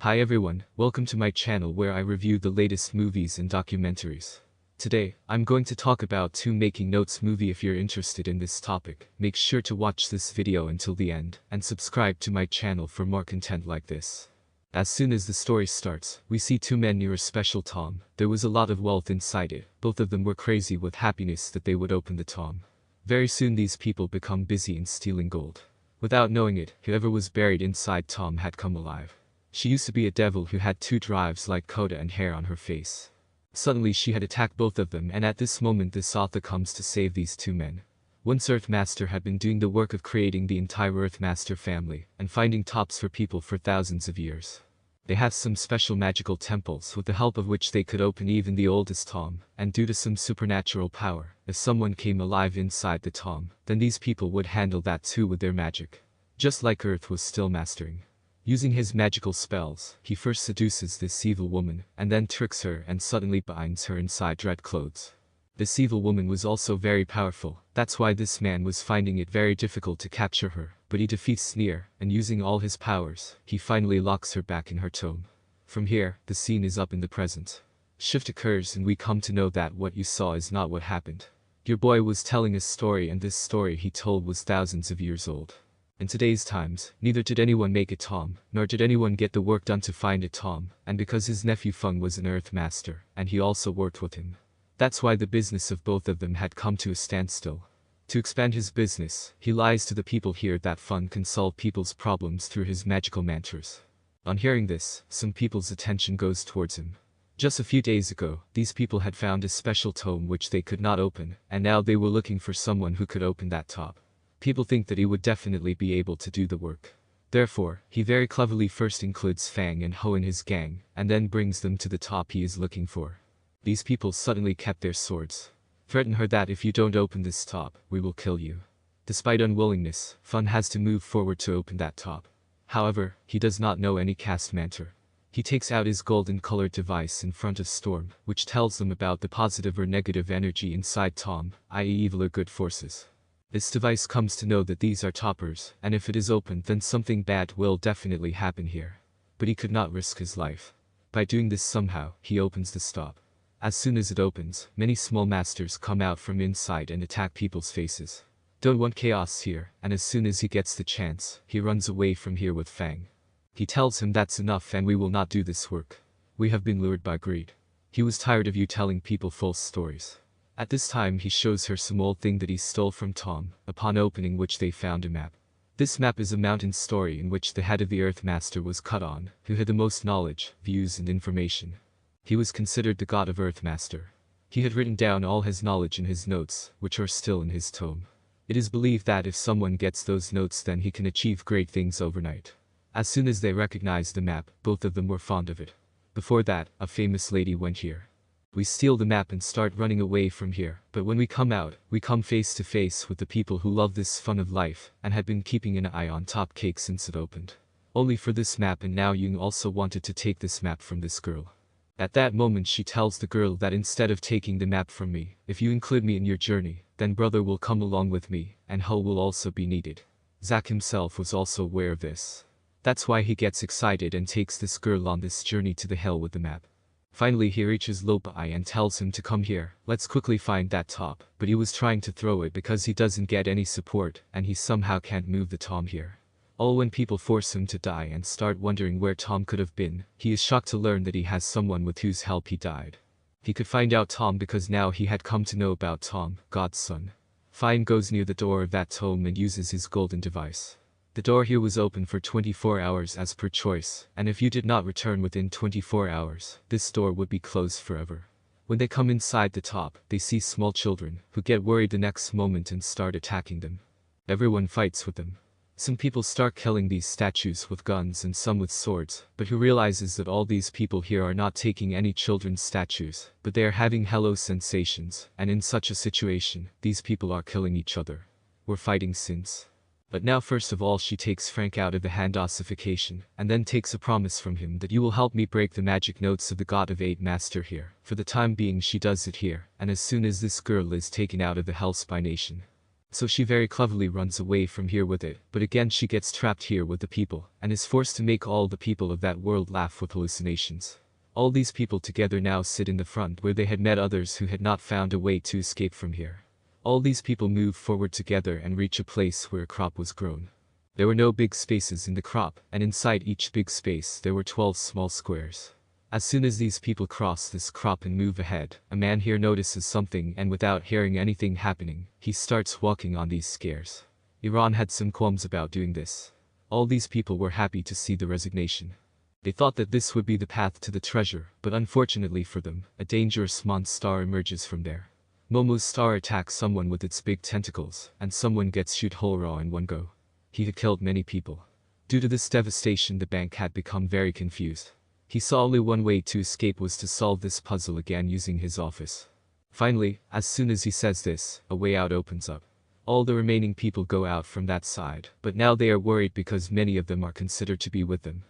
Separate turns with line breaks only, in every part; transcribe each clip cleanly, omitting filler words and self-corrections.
Hi everyone, welcome to my channel where I review the latest movies and documentaries. Today, I'm going to talk about two Making Notes movie. If you're interested in this topic, make sure to watch this video until the end, and subscribe to my channel for more content like this. As soon as the story starts, we see two men near a special tomb. There was a lot of wealth inside it. Both of them were crazy with happiness that they would open the tomb. Very soon these people become busy in stealing gold. Without knowing it, whoever was buried inside tomb had come alive. She used to be a devil who had two drives like Coda and hair on her face. Suddenly she had attacked both of them, and at this moment this author comes to save these two men. Once Earthmaster had been doing the work of creating the entire Earthmaster family, and finding tops for people for thousands of years. They have some special magical temples with the help of which they could open even the oldest tomb, and due to some supernatural power, if someone came alive inside the tomb, then these people would handle that too with their magic. Just like Earth was still mastering. Using his magical spells, he first seduces this evil woman, and then tricks her and suddenly binds her inside red clothes. This evil woman was also very powerful, that's why this man was finding it very difficult to capture her, but he defeats Sneer, and using all his powers, he finally locks her back in her tomb. From here, the scene is up in the present. Shift occurs and we come to know that what you saw is not what happened. Your boy was telling a story, and this story he told was thousands of years old. In today's times, neither did anyone make a tomb, nor did anyone get the work done to find a tomb, and because his nephew Feng was an Earth Master, and he also worked with him. That's why the business of both of them had come to a standstill. To expand his business, he lies to the people here that Feng can solve people's problems through his magical mantras. On hearing this, some people's attention goes towards him. Just a few days ago, these people had found a special tome which they could not open, and now they were looking for someone who could open that top. People think that he would definitely be able to do the work. Therefore, he very cleverly first includes Fang and Ho in his gang, and then brings them to the top he is looking for. These people suddenly kept their swords. Threaten her that if you don't open this top, we will kill you. Despite unwillingness, Fun has to move forward to open that top. However, he does not know any cast mantra. He takes out his golden colored device in front of Storm, which tells them about the positive or negative energy inside Tom, i.e. evil or good forces. This device comes to know that these are toppers, and if it is opened then something bad will definitely happen here. But he could not risk his life. By doing this somehow, he opens the stop. As soon as it opens, many small masters come out from inside and attack people's faces. Don't want chaos here, and as soon as he gets the chance, he runs away from here with Fang. He tells him that's enough and we will not do this work. We have been lured by greed. He was tired of you telling people false stories. At this time he shows her some old thing that he stole from Tom, upon opening which they found a map. This map is a mountain story in which the head of the Earth Master was cut on, who had the most knowledge, views and information. He was considered the god of Earth Master. He had written down all his knowledge in his notes, which are still in his tome. It is believed that if someone gets those notes then he can achieve great things overnight. As soon as they recognized the map, both of them were fond of it. Before that, a famous lady went here. We steal the map and start running away from here, but when we come out, we come face to face with the people who love this fun of life, and had been keeping an eye on Top Cake since it opened. Only for this map, and now Yung also wanted to take this map from this girl. At that moment she tells the girl that instead of taking the map from me, if you include me in your journey, then brother will come along with me, and Ho will also be needed. Zack himself was also aware of this. That's why he gets excited and takes this girl on this journey to the hell with the map. Finally he reaches Lopai and tells him to come here, let's quickly find that top, but he was trying to throw it because he doesn't get any support, and he somehow can't move the Tom here. All when people force him to die and start wondering where Tom could have been, he is shocked to learn that he has someone with whose help he died. He could find out Tom because now he had come to know about Tom, God's son. Fine goes near the door of that tome and uses his golden device. The door here was open for 24 hours as per choice, and if you did not return within 24 hours, this door would be closed forever. When they come inside the top, they see small children, who get worried the next moment and start attacking them. Everyone fights with them. Some people start killing these statues with guns and some with swords, but who realizes that all these people here are not taking any children's statues, but they are having hello sensations, and in such a situation, these people are killing each other. We're fighting since. But now first of all she takes Frank out of the hand ossification, and then takes a promise from him that you will help me break the magic notes of the God of Eight Master here. For the time being she does it here, and as soon as this girl is taken out of the Hellspy Nation. So she very cleverly runs away from here with it, but again she gets trapped here with the people, and is forced to make all the people of that world laugh with hallucinations. All these people together now sit in the front where they had met others who had not found a way to escape from here. All these people move forward together and reach a place where a crop was grown. There were no big spaces in the crop, and inside each big space there were 12 small squares. As soon as these people cross this crop and move ahead, a man here notices something, and without hearing anything happening, he starts walking on these squares. Iran had some qualms about doing this. All these people were happy to see the resignation. They thought that this would be the path to the treasure, but unfortunately for them, a dangerous monster emerges from there. Momo's star attacks someone with its big tentacles, and someone gets shoot whole raw in one go. He had killed many people. Due to this devastation, the bank had become very confused. He saw only one way to escape was to solve this puzzle again using his office. Finally, as soon as he says this, a way out opens up. All the remaining people go out from that side, but now they are worried because many of them are considered to be with them.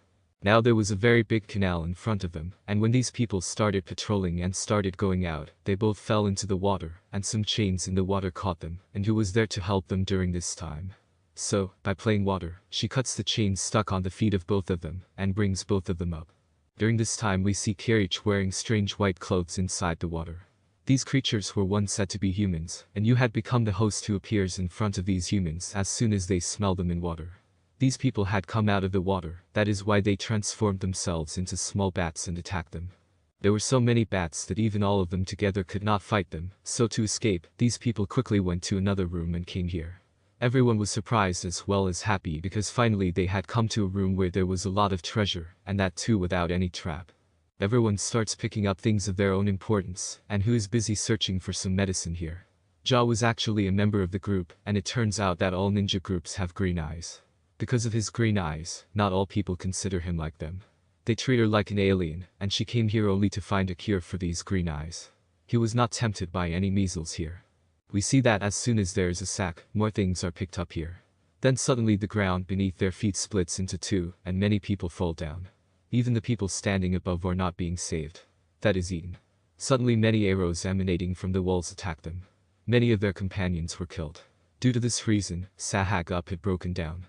Now there was a very big canal in front of them, and when these people started patrolling and started going out, they both fell into the water, and some chains in the water caught them, and who was there to help them during this time? So, by playing water, she cuts the chains stuck on the feet of both of them, and brings both of them up. During this time we see Kirich wearing strange white clothes inside the water. These creatures were once said to be humans, and you had become the host who appears in front of these humans as soon as they smell them in water. These people had come out of the water, that is why they transformed themselves into small bats and attacked them. There were so many bats that even all of them together could not fight them, so to escape, these people quickly went to another room and came here. Everyone was surprised as well as happy because finally they had come to a room where there was a lot of treasure, and that too without any trap. Everyone starts picking up things of their own importance, and who is busy searching for some medicine here. Ja was actually a member of the group, and it turns out that all ninja groups have green eyes. Because of his green eyes, not all people consider him like them. They treat her like an alien, and she came here only to find a cure for these green eyes. He was not tempted by any measles here. We see that as soon as there is a sack, more things are picked up here. Then suddenly the ground beneath their feet splits into two, and many people fall down. Even the people standing above are not being saved. That is eaten. Suddenly many arrows emanating from the walls attack them. Many of their companions were killed. Due to this reason, Sahag up had broken down.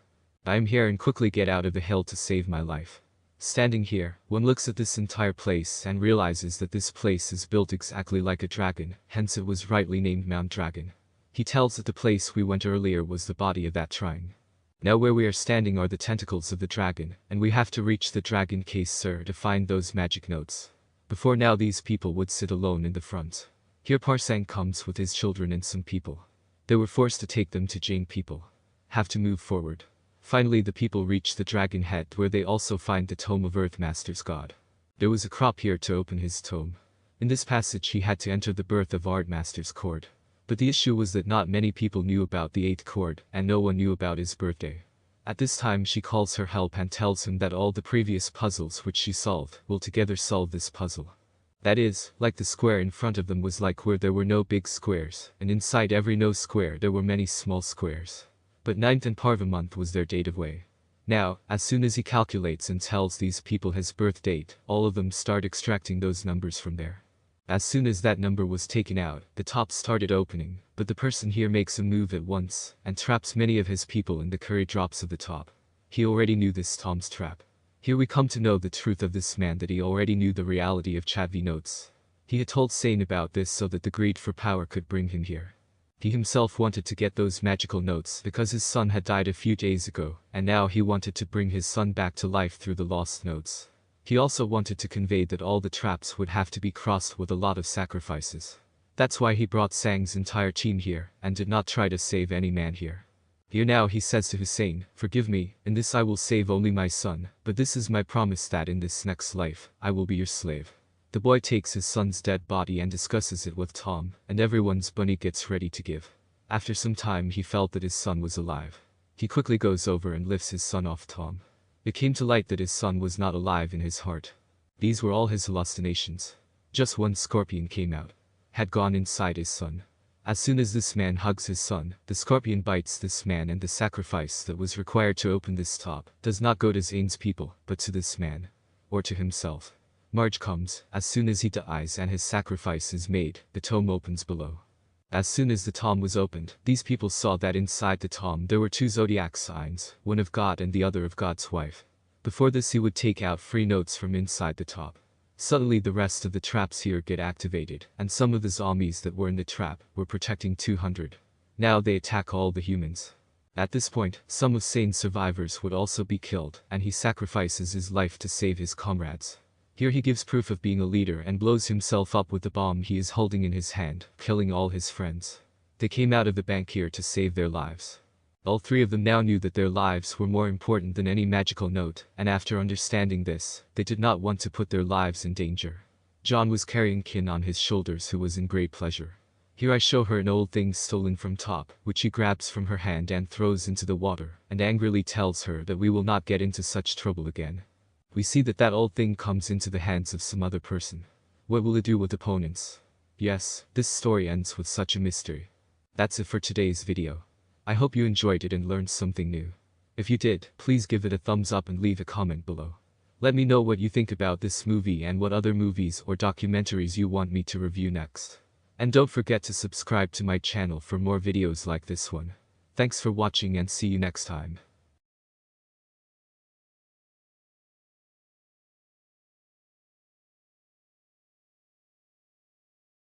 I am here and quickly get out of the hill to save my life. Standing here, one looks at this entire place and realizes that this place is built exactly like a dragon, hence it was rightly named Mount Dragon. He tells that the place we went earlier was the body of that shrine. Now where we are standing are the tentacles of the dragon, and we have to reach the dragon case, sir, to find those magic notes. Before now these people would sit alone in the front. Here Parsang comes with his children and some people. They were forced to take them to Jane people. Have to move forward. Finally the people reach the dragon head where they also find the tome of Earthmaster's god. There was a crop here to open his tome. In this passage he had to enter the birth of Artmaster's cord. But the issue was that not many people knew about the 8th cord, and no one knew about his birthday. At this time she calls her help and tells him that all the previous puzzles which she solved will together solve this puzzle. That is, like the square in front of them was like where there were no big squares, and inside every no square there were many small squares. But 9th and Parva month was their date of way. Now, as soon as he calculates and tells these people his birth date, all of them start extracting those numbers from there. As soon as that number was taken out, the top started opening, but the person here makes a move at once, and traps many of his people in the curry drops of the top. He already knew this Tom's trap. Here we come to know the truth of this man, that he already knew the reality of Chadvi notes. He had told Sane about this so that the greed for power could bring him here. He himself wanted to get those magical notes because his son had died a few days ago, and now he wanted to bring his son back to life through the lost notes. He also wanted to convey that all the traps would have to be crossed with a lot of sacrifices. That's why he brought Sang's entire team here, and did not try to save any man here. Here now he says to Hussein, "Forgive me, in this I will save only my son, but this is my promise that in this next life, I will be your slave." The boy takes his son's dead body and discusses it with Tom, and everyone's bunny gets ready to give. After some time he felt that his son was alive. He quickly goes over and lifts his son off Tom. It came to light that his son was not alive in his heart. These were all his hallucinations. Just one scorpion came out. Had gone inside his son. As soon as this man hugs his son, the scorpion bites this man, and the sacrifice that was required to open this top does not go to Zane's people, but to this man. Or to himself. Marge comes, as soon as he dies and his sacrifice is made, the tome opens below. As soon as the tomb was opened, these people saw that inside the tomb there were two zodiac signs, one of God and the other of God's wife. Before this he would take out free notes from inside the top. Suddenly the rest of the traps here get activated, and some of the zombies that were in the trap were protecting 200. Now they attack all the humans. At this point, some of Sane's survivors would also be killed, and he sacrifices his life to save his comrades. Here he gives proof of being a leader and blows himself up with the bomb he is holding in his hand, killing all his friends. They came out of the bank here to save their lives. All three of them now knew that their lives were more important than any magical note, and after understanding this, they did not want to put their lives in danger. John was carrying Kin on his shoulders, who was in great pleasure. Here I show her an old thing stolen from top, which he grabs from her hand and throws into the water, and angrily tells her that we will not get into such trouble again. We see that old thing comes into the hands of some other person. What will it do with opponents? Yes, this story ends with such a mystery. That's it for today's video. I hope you enjoyed it and learned something new. If you did, please give it a thumbs up and leave a comment below. Let me know what you think about this movie and what other movies or documentaries you want me to review next. And don't forget to subscribe to my channel for more videos like this one. Thanks for watching and see you next time.